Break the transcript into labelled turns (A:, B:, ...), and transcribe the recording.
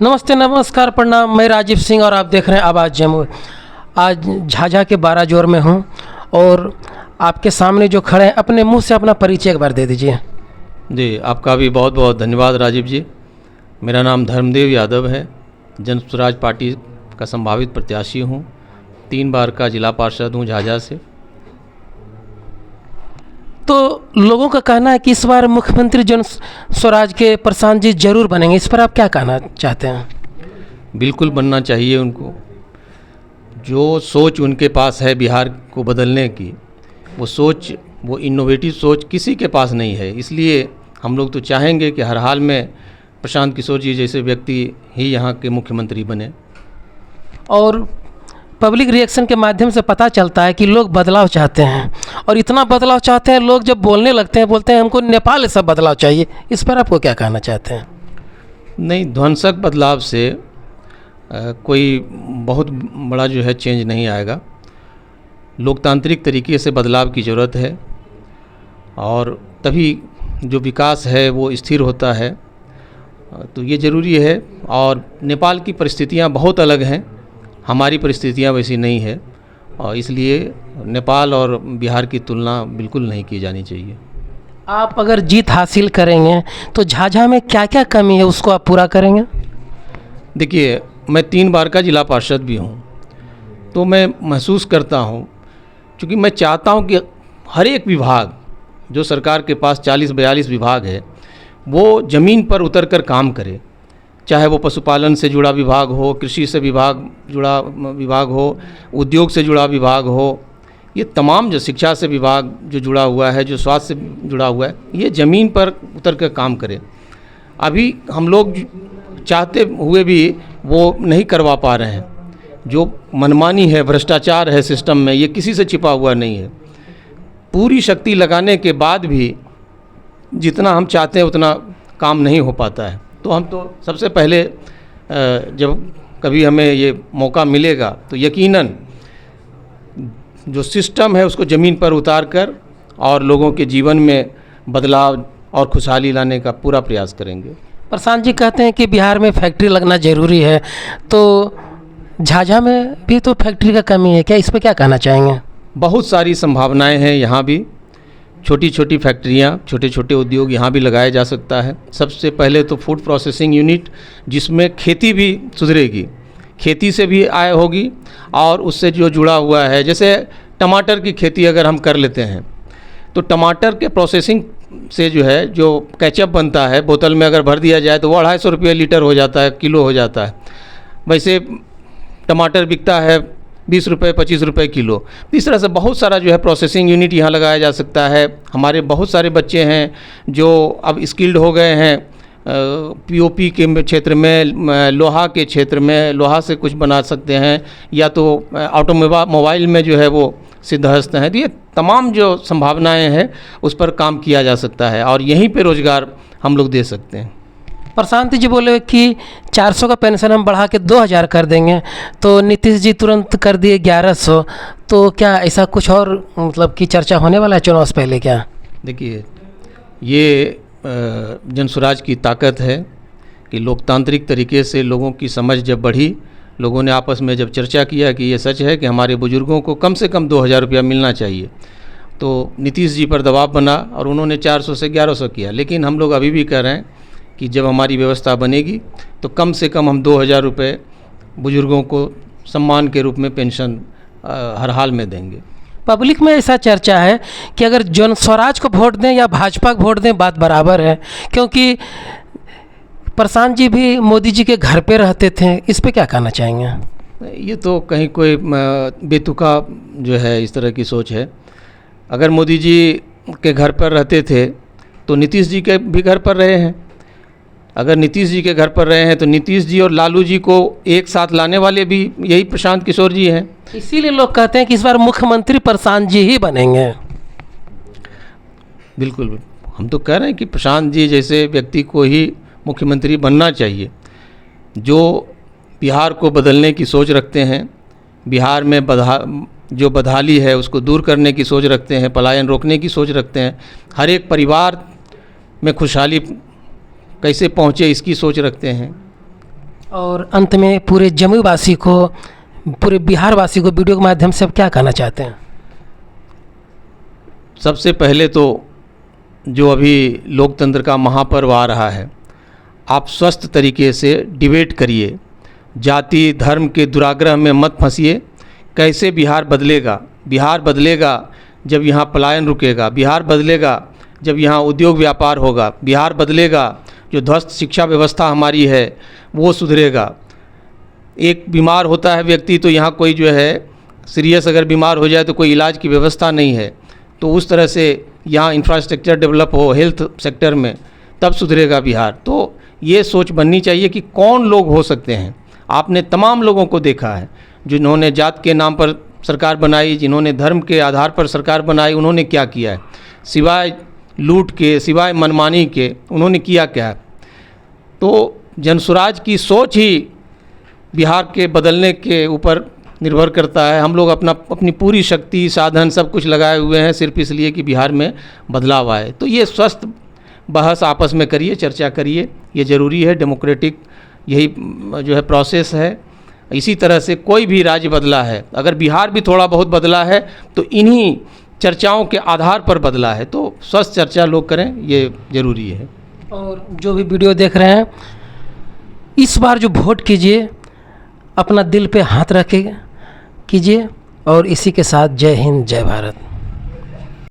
A: नमस्ते, नमस्कार, प्रणाम। मैं राजीव सिंह और आप देख रहे हैं आवाज़ जमुई। आज झाझा के 12 जोर में हूं और आपके सामने जो खड़े हैं, अपने मुंह से अपना परिचय एक बार दे दीजिए।
B: जी, आपका भी बहुत बहुत धन्यवाद राजीव जी। मेरा नाम धर्मदेव यादव है, जन स्वराज पार्टी का संभावित प्रत्याशी हूं। 3 बार का जिला पार्षद हूं झाझा से।
A: तो लोगों का कहना है कि इस बार मुख्यमंत्री जन स्वराज के प्रशांत जी जरूर बनेंगे। इस पर आप क्या कहना चाहते हैं?
B: बिल्कुल बनना चाहिए उनको। जो सोच उनके पास है बिहार को बदलने की, वो इनोवेटिव सोच किसी के पास नहीं है। इसलिए हम लोग तो चाहेंगे कि हर हाल में प्रशांत किशोर जी जैसे व्यक्ति ही यहाँ के मुख्यमंत्री बने।
A: और पब्लिक रिएक्शन के माध्यम से पता चलता है कि लोग बदलाव चाहते हैं, और इतना बदलाव चाहते हैं लोग जब बोलने लगते हैं, बोलते हैं हमको नेपाल ऐसा बदलाव चाहिए। इस पर आपको क्या कहना चाहते हैं?
B: नहीं, ध्वंसक बदलाव से कोई बहुत बड़ा जो है चेंज नहीं आएगा। लोकतांत्रिक तरीके से बदलाव की ज़रूरत है और तभी जो विकास है वो स्थिर होता है। तो ये ज़रूरी है। और नेपाल की परिस्थितियाँ बहुत अलग हैं, हमारी परिस्थितियाँ वैसी नहीं है, और इसलिए नेपाल और बिहार की तुलना बिल्कुल नहीं की जानी चाहिए।
A: आप अगर जीत हासिल करेंगे तो झाझा में क्या क्या कमी है उसको आप पूरा करेंगे?
B: देखिए, मैं 3 बार का जिला पार्षद भी हूँ, तो मैं महसूस करता हूँ, क्योंकि मैं चाहता हूँ कि हर एक विभाग जो सरकार के पास 40-42 विभाग है वो ज़मीन पर उतर कर काम करे। चाहे वो पशुपालन से जुड़ा विभाग हो, कृषि से जुड़ा विभाग हो, उद्योग से जुड़ा विभाग हो, ये तमाम जो शिक्षा से विभाग जो जुड़ा हुआ है, जो स्वास्थ्य से जुड़ा हुआ है, ये ज़मीन पर उतर कर काम करे। अभी हम लोग चाहते हुए भी वो नहीं करवा पा रहे हैं। जो मनमानी है, भ्रष्टाचार है सिस्टम में, ये किसी से छिपा हुआ नहीं है। पूरी शक्ति लगाने के बाद भी जितना हम चाहते हैं उतना काम नहीं हो पाता है। तो हम तो सबसे पहले जब कभी हमें ये मौका मिलेगा तो यकीनन जो सिस्टम है उसको ज़मीन पर उतार कर और लोगों के जीवन में बदलाव और खुशहाली लाने का पूरा प्रयास करेंगे।
A: प्रशांत जी कहते हैं कि बिहार में फैक्ट्री लगना ज़रूरी है, तो झाझा में भी तो फैक्ट्री का कमी है क्या? इस पर क्या कहना चाहेंगे?
B: बहुत सारी संभावनाएं हैं यहाँ भी। छोटी छोटी फैक्ट्रियाँ, छोटे छोटे उद्योग यहाँ भी लगाया जा सकता है। सबसे पहले तो फूड प्रोसेसिंग यूनिट, जिसमें खेती भी सुधरेगी, खेती से भी आय होगी, और उससे जो जुड़ा हुआ है, जैसे टमाटर की खेती अगर हम कर लेते हैं तो टमाटर के प्रोसेसिंग से जो है जो केचप बनता है, बोतल में अगर भर दिया जाए तो वो 250 रुपये लीटर हो जाता है, किलो हो जाता है। वैसे टमाटर बिकता है 20 रुपये 25 रुपये किलो। इस तरह से बहुत सारा जो है प्रोसेसिंग यूनिट यहाँ लगाया जा सकता है। हमारे बहुत सारे बच्चे हैं जो अब स्किल्ड हो गए हैं, पीओपी के क्षेत्र में, लोहा के क्षेत्र में, लोहा से कुछ बना सकते हैं, या तो मोबाइल में जो है वो सिद्धहस्त हैं। तो ये तमाम जो संभावनाएं हैं उस पर काम किया जा सकता है और यहीं पे रोज़गार हम लोग दे सकते हैं।
A: प्रशांत जी बोले कि 400 का पेंशन हम बढ़ा के 2000 कर देंगे, तो नीतीश जी तुरंत कर दिए 1100। तो क्या ऐसा कुछ और मतलब कि चर्चा होने वाला है चुनाव से पहले क्या?
B: देखिए, ये जन स्वराज की ताकत है कि लोकतांत्रिक तरीके से लोगों की समझ जब बढ़ी, लोगों ने आपस में जब चर्चा किया कि ये सच है कि हमारे बुजुर्गों को कम से कम 2000 रुपया मिलना चाहिए, तो नीतीश जी पर दबाव बना और उन्होंने 400 से 1100 किया। लेकिन हम लोग अभी भी कह रहे हैं कि जब हमारी व्यवस्था बनेगी तो कम से कम हम 2000 रुपये बुजुर्गों को सम्मान के रूप में पेंशन हर हाल में देंगे।
A: पब्लिक में ऐसा चर्चा है कि अगर जन स्वराज को वोट दें या भाजपा को वोट दें, बात बराबर है, क्योंकि प्रशांत जी भी मोदी जी के घर पे रहते थे। इस पे क्या कहना चाहेंगे?
B: ये तो कहीं कोई बेतुका जो है इस तरह की सोच है। अगर मोदी जी के घर पर रहते थे तो नीतीश जी के भी घर पर रहे हैं। अगर नीतीश जी के घर पर रहे हैं तो नीतीश जी और लालू जी को एक साथ लाने वाले भी यही प्रशांत किशोर जी हैं।
A: इसीलिए लोग कहते हैं कि इस बार मुख्यमंत्री प्रशांत जी ही बनेंगे।
B: बिल्कुल, हम तो कह रहे हैं कि प्रशांत जी जैसे व्यक्ति को ही मुख्यमंत्री बनना चाहिए, जो बिहार को बदलने की सोच रखते हैं, बिहार में जो बदहाली है उसको दूर करने की सोच रखते हैं, पलायन रोकने की सोच रखते हैं, हर एक परिवार में खुशहाली कैसे पहुँचे इसकी सोच रखते हैं।
A: और अंत में पूरे जमुई वासी को, पूरे बिहार वासी को वीडियो के माध्यम से आप क्या कहना चाहते हैं?
B: सबसे पहले तो जो अभी लोकतंत्र का महापर्व आ रहा है, आप स्वस्थ तरीके से डिबेट करिए, जाति धर्म के दुराग्रह में मत फंसिए। कैसे बिहार बदलेगा? बिहार बदलेगा जब यहाँ पलायन रुकेगा, बिहार बदलेगा जब यहाँ उद्योग व्यापार होगा, बिहार बदलेगा जो ध्वस्त शिक्षा व्यवस्था हमारी है वो सुधरेगा। एक बीमार होता है व्यक्ति तो यहाँ कोई जो है सीरियस अगर बीमार हो जाए तो कोई इलाज की व्यवस्था नहीं है, तो उस तरह से यहाँ इंफ्रास्ट्रक्चर डेवलप हो हेल्थ सेक्टर में, तब सुधरेगा बिहार। तो ये सोच बननी चाहिए कि कौन लोग हो सकते हैं। आपने तमाम लोगों को देखा है जिन्होंने जात के नाम पर सरकार बनाई, जिन्होंने धर्म के आधार पर सरकार बनाई, उन्होंने क्या किया है? सिवाय लूट के, सिवाय मनमानी के उन्होंने किया क्या है? तो जनसुराज की सोच ही बिहार के बदलने के ऊपर निर्भर करता है। हम लोग अपनी पूरी शक्ति साधन सब कुछ लगाए हुए हैं सिर्फ इसलिए कि बिहार में बदलाव आए। तो ये स्वस्थ बहस आपस में करिए, चर्चा करिए, ये ज़रूरी है। डेमोक्रेटिक यही जो है प्रोसेस है। इसी तरह से कोई भी राज्य बदला है, अगर बिहार भी थोड़ा बहुत बदला है तो इन्हीं चर्चाओं के आधार पर बदला है। तो स्वस्थ चर्चा लोग करें, ये ज़रूरी है।
A: और जो भी वीडियो देख रहे हैं, इस बार जो वोट कीजिए अपना दिल पे हाथ रखे कीजिए। और इसी के साथ जय हिंद, जय भारत।